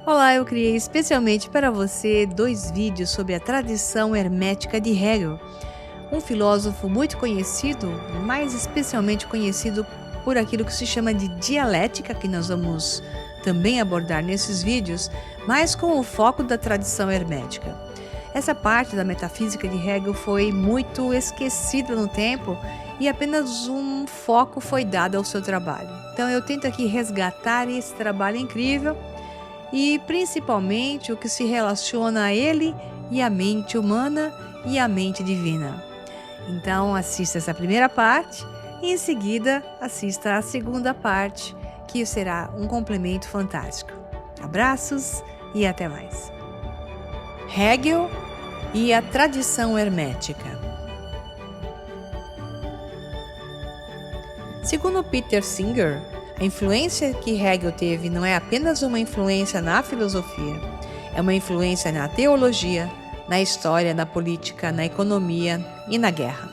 Olá, eu criei especialmente para você 2 vídeos sobre a tradição hermética de Hegel, um filósofo muito conhecido, mais especialmente conhecido por aquilo que se chama de dialética, que nós vamos também abordar nesses vídeos, mas com o foco da tradição hermética. Essa parte da metafísica de Hegel foi muito esquecida no tempo e apenas um foco foi dado ao seu trabalho. Então eu tento aqui resgatar esse trabalho incrível e principalmente o que se relaciona a ele e a mente humana e a mente divina. Então assista essa primeira parte e em seguida assista a segunda parte, que será um complemento fantástico. Abraços e até mais. Hegel e a tradição hermética. Segundo Peter Singer, a influência que Hegel teve não é apenas uma influência na filosofia, é uma influência na teologia, na história, na política, na economia e na guerra.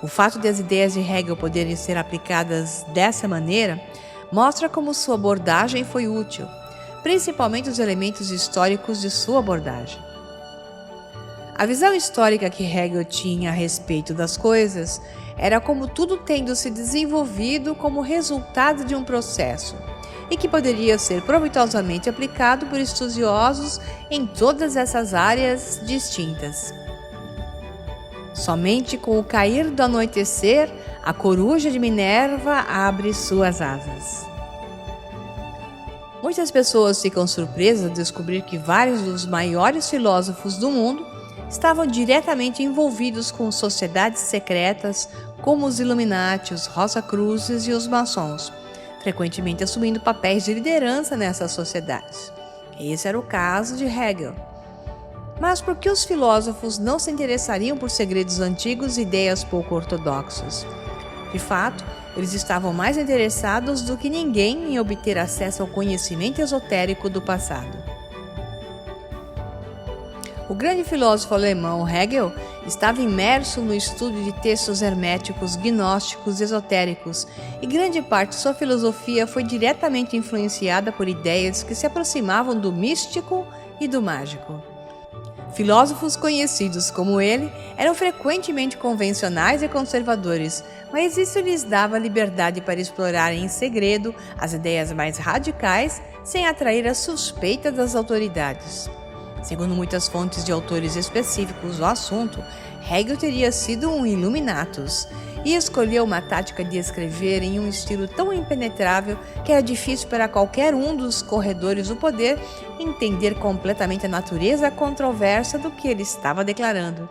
O fato de as ideias de Hegel poderem ser aplicadas dessa maneira mostra como sua abordagem foi útil, principalmente os elementos históricos de sua abordagem. A visão histórica que Hegel tinha a respeito das coisas era como tudo tendo se desenvolvido como resultado de um processo e que poderia ser proveitosamente aplicado por estudiosos em todas essas áreas distintas. Somente com o cair do anoitecer, a coruja de Minerva abre suas asas. Muitas pessoas ficam surpresas ao descobrir que vários dos maiores filósofos do mundo estavam diretamente envolvidos com sociedades secretas como os Illuminati, os Rosacruzes e os maçons, frequentemente assumindo papéis de liderança nessas sociedades. Esse era o caso de Hegel. Mas por que os filósofos não se interessariam por segredos antigos e ideias pouco ortodoxas? De fato, eles estavam mais interessados do que ninguém em obter acesso ao conhecimento esotérico do passado. O grande filósofo alemão Hegel estava imerso no estudo de textos herméticos, gnósticos e esotéricos, e grande parte de sua filosofia foi diretamente influenciada por ideias que se aproximavam do místico e do mágico. Filósofos conhecidos como ele eram frequentemente convencionais e conservadores, mas isso lhes dava liberdade para explorar em segredo as ideias mais radicais sem atrair a suspeita das autoridades. Segundo muitas fontes de autores específicos do assunto, Hegel teria sido um Illuminatus e escolheu uma tática de escrever em um estilo tão impenetrável que era difícil para qualquer um dos corredores do poder entender completamente a natureza controversa do que ele estava declarando.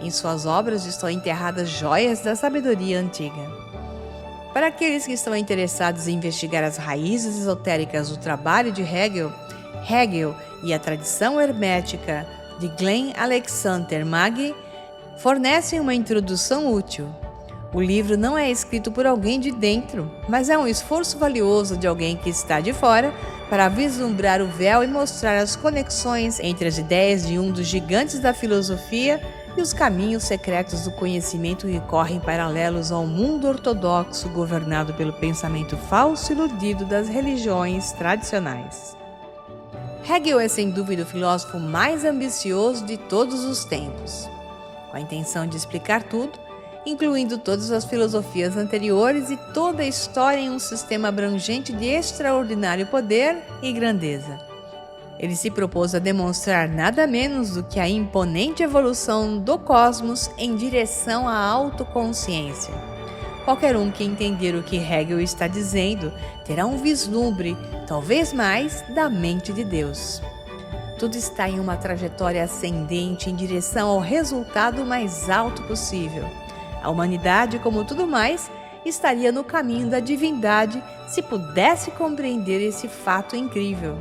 Em suas obras estão enterradas joias da sabedoria antiga. Para aqueles que estão interessados em investigar as raízes esotéricas do trabalho de Hegel e a tradição hermética de Glenn Alexander Magee fornecem uma introdução útil. O livro não é escrito por alguém de dentro, mas é um esforço valioso de alguém que está de fora para vislumbrar o véu e mostrar as conexões entre as ideias de um dos gigantes da filosofia e os caminhos secretos do conhecimento que correm paralelos ao mundo ortodoxo governado pelo pensamento falso e iludido das religiões tradicionais. Hegel é sem dúvida o filósofo mais ambicioso de todos os tempos. Com a intenção de explicar tudo, incluindo todas as filosofias anteriores e toda a história em um sistema abrangente de extraordinário poder e grandeza. Ele se propôs a demonstrar nada menos do que a imponente evolução do cosmos em direção à autoconsciência. Qualquer um que entender o que Hegel está dizendo terá um vislumbre, talvez mais, da mente de Deus. Tudo está em uma trajetória ascendente em direção ao resultado mais alto possível. A humanidade, como tudo mais, estaria no caminho da divindade se pudesse compreender esse fato incrível.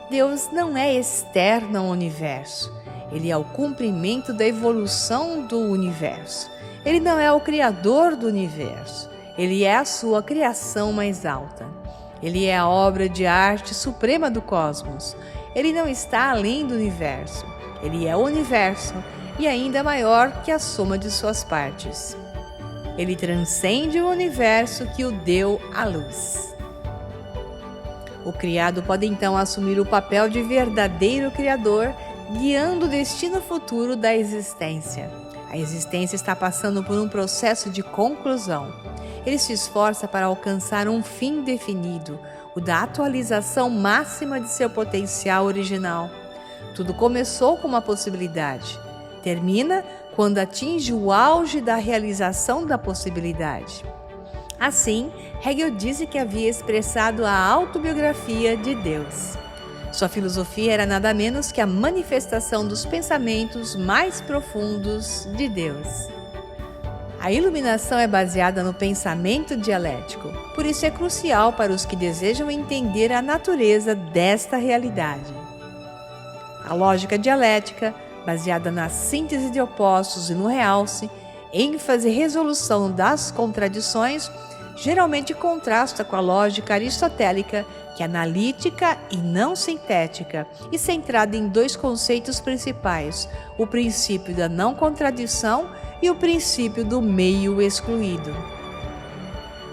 Deus não é externo ao universo, ele é o cumprimento da evolução do universo. Ele não é o criador do universo, ele é a sua criação mais alta. Ele é a obra de arte suprema do cosmos. Ele não está além do universo, ele é o universo e ainda maior que a soma de suas partes. Ele transcende o universo que o deu à luz. O criado pode então assumir o papel de verdadeiro criador, guiando o destino futuro da existência. A existência está passando por um processo de conclusão. Ele se esforça para alcançar um fim definido, o da atualização máxima de seu potencial original. Tudo começou com uma possibilidade. Termina quando atinge o auge da realização da possibilidade. Assim, Hegel disse que havia expressado a autobiografia de Deus. Sua filosofia era nada menos que a manifestação dos pensamentos mais profundos de Deus. A iluminação é baseada no pensamento dialético, por isso é crucial para os que desejam entender a natureza desta realidade. A lógica dialética, baseada na síntese de opostos e no realce, ênfase e resolução das contradições, geralmente contrasta com a lógica aristotélica, que é analítica e não sintética, e centrada em dois conceitos principais: o princípio da não contradição e o princípio do meio excluído.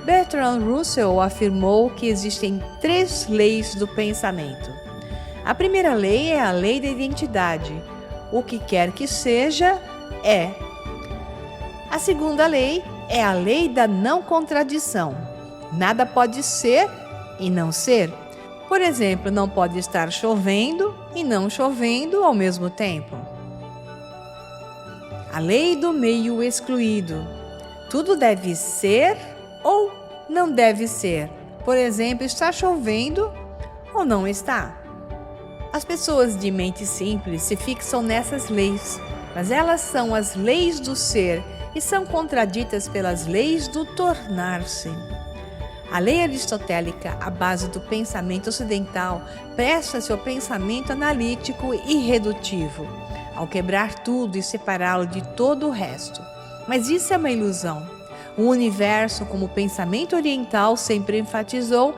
Bertrand Russell afirmou que existem 3 leis do pensamento. A primeira lei é a lei da identidade. O que quer que seja, é. A segunda lei é a lei da não contradição. Nada pode ser e não ser. Por exemplo, não pode estar chovendo e não chovendo ao mesmo tempo. A lei do meio excluído. Tudo deve ser ou não deve ser. Por exemplo, está chovendo ou não está. As pessoas de mente simples se fixam nessas leis, mas elas são as leis do ser e são contraditas pelas leis do tornar-se. A lei aristotélica, a base do pensamento ocidental, presta-se ao pensamento analítico e redutivo, ao quebrar tudo e separá-lo de todo o resto. Mas isso é uma ilusão. O universo, como o pensamento oriental sempre enfatizou,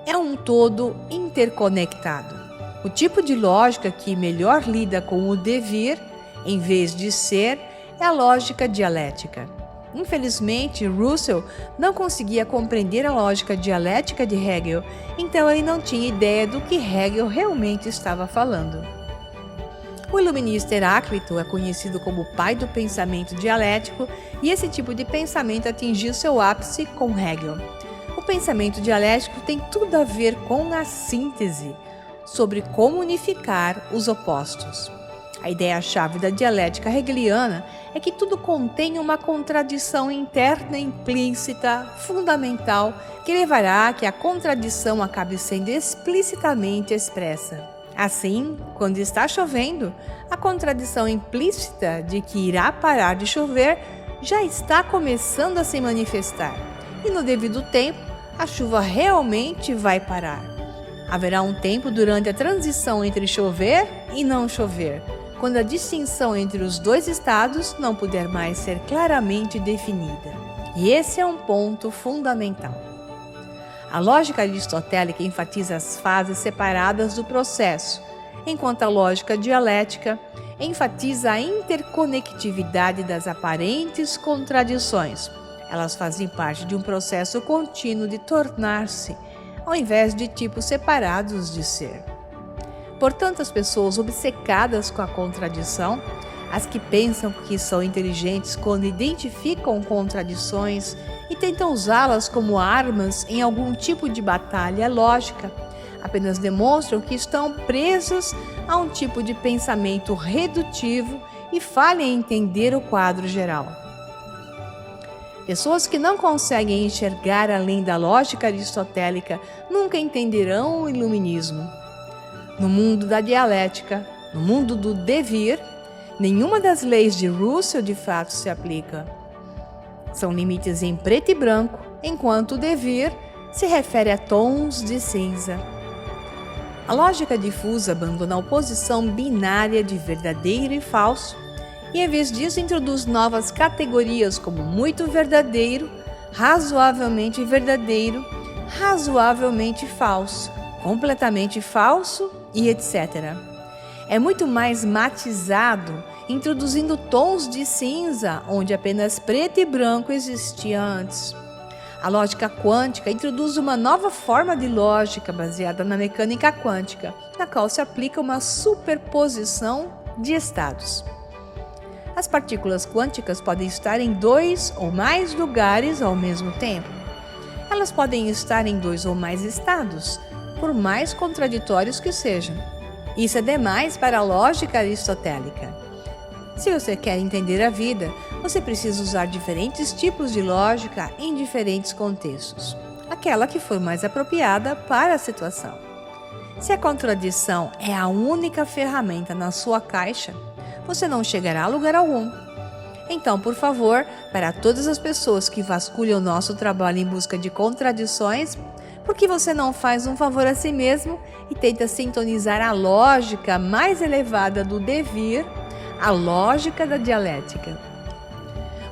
é um todo interconectado. O tipo de lógica que melhor lida com o devir, em vez de ser, é a lógica dialética. Infelizmente, Russell não conseguia compreender a lógica dialética de Hegel, então ele não tinha ideia do que Hegel realmente estava falando. O iluminista Heráclito é conhecido como o pai do pensamento dialético, e esse tipo de pensamento atingiu seu ápice com Hegel. O pensamento dialético tem tudo a ver com a síntese, sobre como unificar os opostos. A ideia-chave da dialética hegeliana é que tudo contém uma contradição interna implícita, fundamental, que levará a que a contradição acabe sendo explicitamente expressa. Assim, quando está chovendo, a contradição implícita de que irá parar de chover já está começando a se manifestar, e no devido tempo, a chuva realmente vai parar. Haverá um tempo durante a transição entre chover e não chover, quando a distinção entre os dois estados não puder mais ser claramente definida. E esse é um ponto fundamental. A lógica aristotélica enfatiza as fases separadas do processo, enquanto a lógica dialética enfatiza a interconectividade das aparentes contradições. Elas fazem parte de um processo contínuo de tornar-se, ao invés de tipos separados de ser. Portanto, as pessoas obcecadas com a contradição, as que pensam que são inteligentes quando identificam contradições e tentam usá-las como armas em algum tipo de batalha lógica, apenas demonstram que estão presos a um tipo de pensamento redutivo e falham em entender o quadro geral. Pessoas que não conseguem enxergar além da lógica aristotélica nunca entenderão o iluminismo. No mundo da dialética, no mundo do devir, nenhuma das leis de Russell de fato se aplica. São limites em preto e branco, enquanto o devir se refere a tons de cinza. A lógica difusa abandona a oposição binária de verdadeiro e falso, e em vez disso introduz novas categorias como muito verdadeiro, razoavelmente falso, completamente falso e etc. É muito mais matizado, introduzindo tons de cinza onde apenas preto e branco existia antes. A lógica quântica introduz uma nova forma de lógica baseada na mecânica quântica, na qual se aplica uma superposição de estados. As partículas quânticas podem estar em 2 ou mais lugares ao mesmo tempo. Elas podem estar em 2 ou mais estados, por mais contraditórios que sejam. Isso é demais para a lógica aristotélica. Se você quer entender a vida, você precisa usar diferentes tipos de lógica em diferentes contextos, aquela que for mais apropriada para a situação. Se a contradição é a única ferramenta na sua caixa, você não chegará a lugar algum. Então, por favor, para todas as pessoas que vasculham nosso trabalho em busca de contradições, por que você não faz um favor a si mesmo e tenta sintonizar a lógica mais elevada do devir, a lógica da dialética?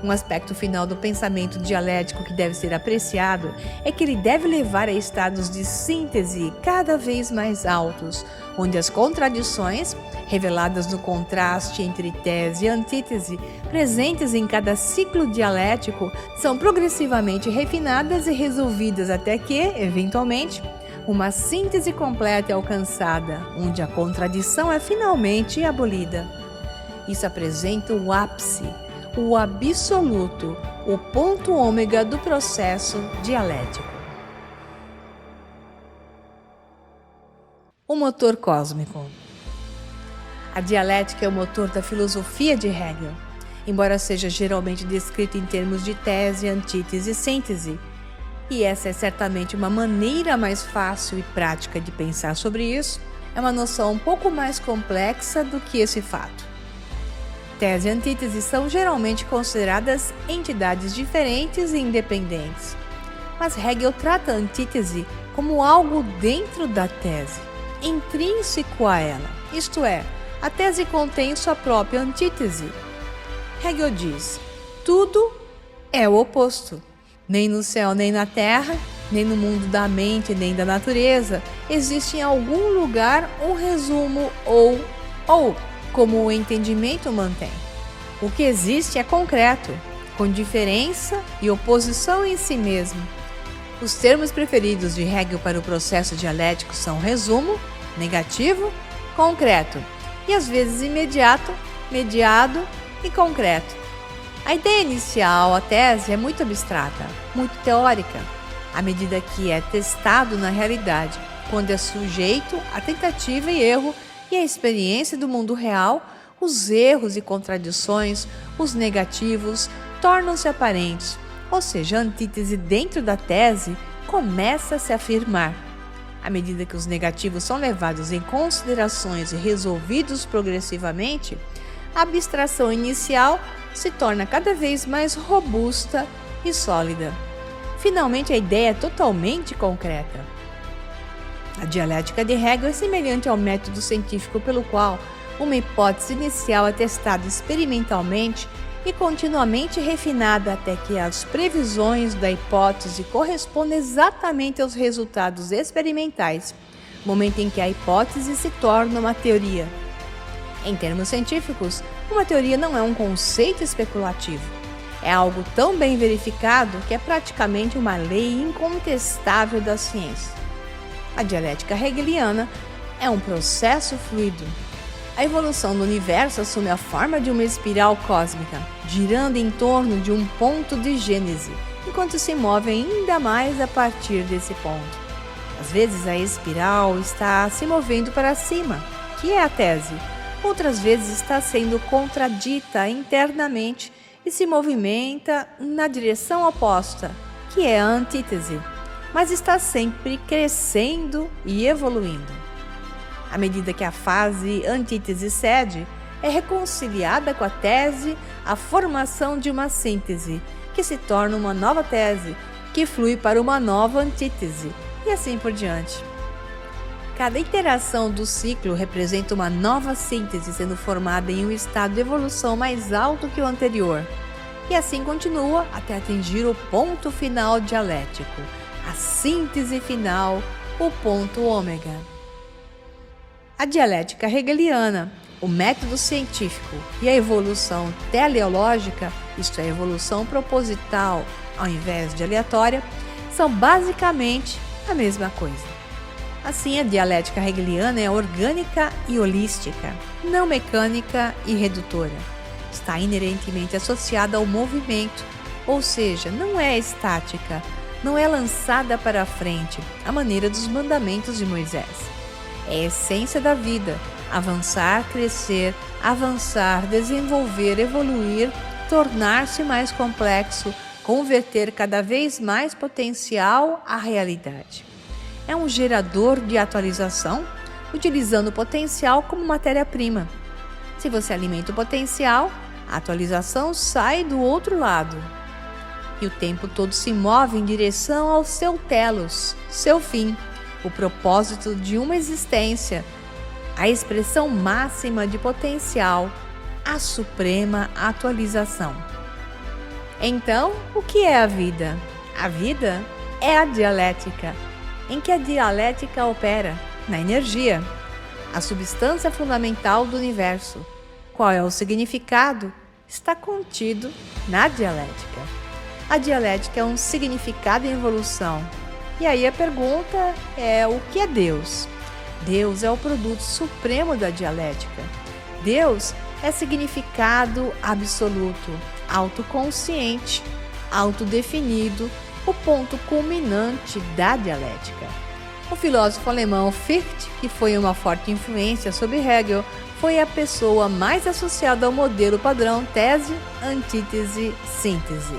Um aspecto final do pensamento dialético que deve ser apreciado é que ele deve levar a estados de síntese cada vez mais altos, onde as contradições, reveladas no contraste entre tese e antítese, presentes em cada ciclo dialético, são progressivamente refinadas e resolvidas até que, eventualmente, uma síntese completa é alcançada, onde a contradição é finalmente abolida. Isso apresenta o ápice, o absoluto, o ponto ômega do processo dialético. O motor cósmico. A dialética é o motor da filosofia de Hegel. Embora seja geralmente descrita em termos de tese, antítese e síntese, e essa é certamente uma maneira mais fácil e prática de pensar sobre isso, é uma noção um pouco mais complexa do que esse fato. Tese e antítese são geralmente consideradas entidades diferentes e independentes, mas Hegel trata a antítese como algo dentro da tese, intrínseco a ela, isto é, a tese contém sua própria antítese. Hegel diz: tudo é o oposto. Nem no céu, nem na terra, nem no mundo da mente, nem da natureza, existe em algum lugar um resumo ou, como o entendimento mantém. O que existe é concreto, com diferença e oposição em si mesmo. Os termos preferidos de Hegel para o processo dialético são resumo, negativo, concreto, e às vezes imediato, mediado e concreto. A ideia inicial, a tese, é muito abstrata, muito teórica, à medida que é testado na realidade, quando é sujeito a tentativa e erro e a experiência do mundo real, os erros e contradições, os negativos, tornam-se aparentes, ou seja, a antítese dentro da tese começa a se afirmar. À medida que os negativos são levados em considerações e resolvidos progressivamente, a abstração inicial se torna cada vez mais robusta e sólida. Finalmente, a ideia é totalmente concreta. A dialética de Hegel é semelhante ao método científico pelo qual uma hipótese inicial é testada experimentalmente e continuamente refinada até que as previsões da hipótese correspondam exatamente aos resultados experimentais, momento em que a hipótese se torna uma teoria. Em termos científicos, uma teoria não é um conceito especulativo. É algo tão bem verificado que é praticamente uma lei incontestável da ciência. A dialética hegeliana é um processo fluido. A evolução do universo assume a forma de uma espiral cósmica, girando em torno de um ponto de gênese, enquanto se move ainda mais a partir desse ponto. Às vezes a espiral está se movendo para cima, que é a tese. Outras vezes está sendo contradita internamente e se movimenta na direção oposta, que é a antítese, mas está sempre crescendo e evoluindo. À medida que a fase antítese cede, é reconciliada com a tese a formação de uma síntese, que se torna uma nova tese, que flui para uma nova antítese, e assim por diante. Cada iteração do ciclo representa uma nova síntese sendo formada em um estado de evolução mais alto que o anterior, e assim continua até atingir o ponto final dialético, a síntese final, o ponto ômega. A dialética hegeliana, o método científico e a evolução teleológica, isto é, a evolução proposital, ao invés de aleatória, são basicamente a mesma coisa. Assim, a dialética hegeliana é orgânica e holística, não mecânica e redutora. Está inerentemente associada ao movimento, ou seja, não é estática, não é lançada para a frente, à maneira dos mandamentos de Moisés. É a essência da vida, avançar, crescer, avançar, desenvolver, evoluir, tornar-se mais complexo, converter cada vez mais potencial à realidade. É um gerador de atualização, utilizando o potencial como matéria-prima. Se você alimenta o potencial, a atualização sai do outro lado. E o tempo todo se move em direção ao seu telos, seu fim, o propósito de uma existência, a expressão máxima de potencial, a suprema atualização. Então, o que é a vida? A vida é a dialética, em que a dialética opera na energia, a substância fundamental do universo. Qual é o significado? Está contido na dialética. A dialética é um significado em evolução. E aí a pergunta é: o que é Deus? Deus é o produto supremo da dialética. Deus é significado absoluto, autoconsciente, autodefinido, o ponto culminante da dialética. O filósofo alemão Fichte, que foi uma forte influência sobre Hegel, foi a pessoa mais associada ao modelo padrão tese, antítese, síntese.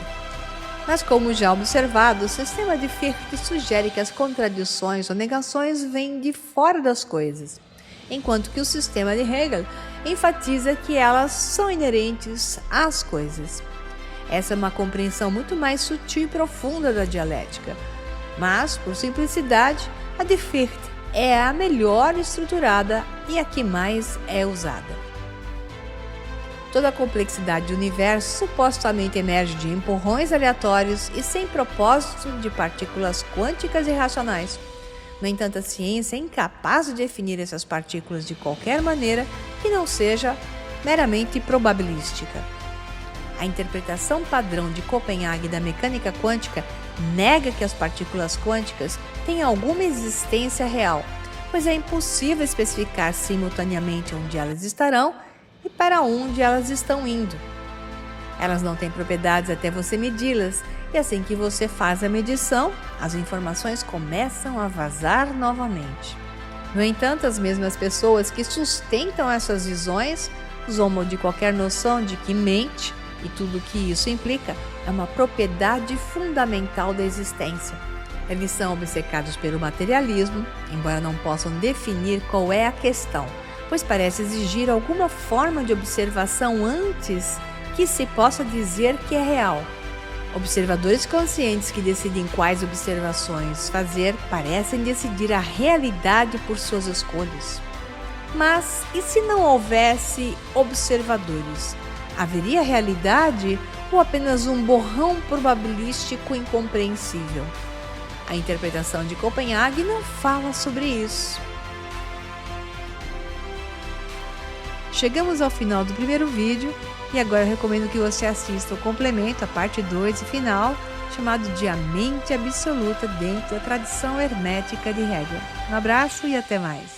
Mas, como já observado, o sistema de Fichte sugere que as contradições ou negações vêm de fora das coisas, enquanto que o sistema de Hegel enfatiza que elas são inerentes às coisas. Essa é uma compreensão muito mais sutil e profunda da dialética, mas, por simplicidade, a de Fichte é a melhor estruturada e a que mais é usada. Toda a complexidade do universo supostamente emerge de empurrões aleatórios e sem propósito de partículas quânticas irracionais. No entanto, a ciência é incapaz de definir essas partículas de qualquer maneira que não seja meramente probabilística. A interpretação padrão de Copenhague da mecânica quântica nega que as partículas quânticas tenham alguma existência real, pois é impossível especificar simultaneamente onde elas estarão e para onde elas estão indo. Elas não têm propriedades até você medi-las, e assim que você faz a medição, as informações começam a vazar novamente. No entanto, as mesmas pessoas que sustentam essas visões zombam de qualquer noção de que mente, e tudo o que isso implica, é uma propriedade fundamental da existência. Eles são obcecados pelo materialismo, embora não possam definir qual é a questão, pois parece exigir alguma forma de observação antes que se possa dizer que é real. Observadores conscientes que decidem quais observações fazer parecem decidir a realidade por suas escolhas. Mas e se não houvesse observadores? Haveria realidade ou apenas um borrão probabilístico incompreensível? A interpretação de Copenhague não fala sobre isso. Chegamos ao final do primeiro vídeo e agora eu recomendo que você assista o complemento, a parte 2 e final, chamado de A Mente Absoluta dentro da tradição hermética de Hegel. Um abraço e até mais!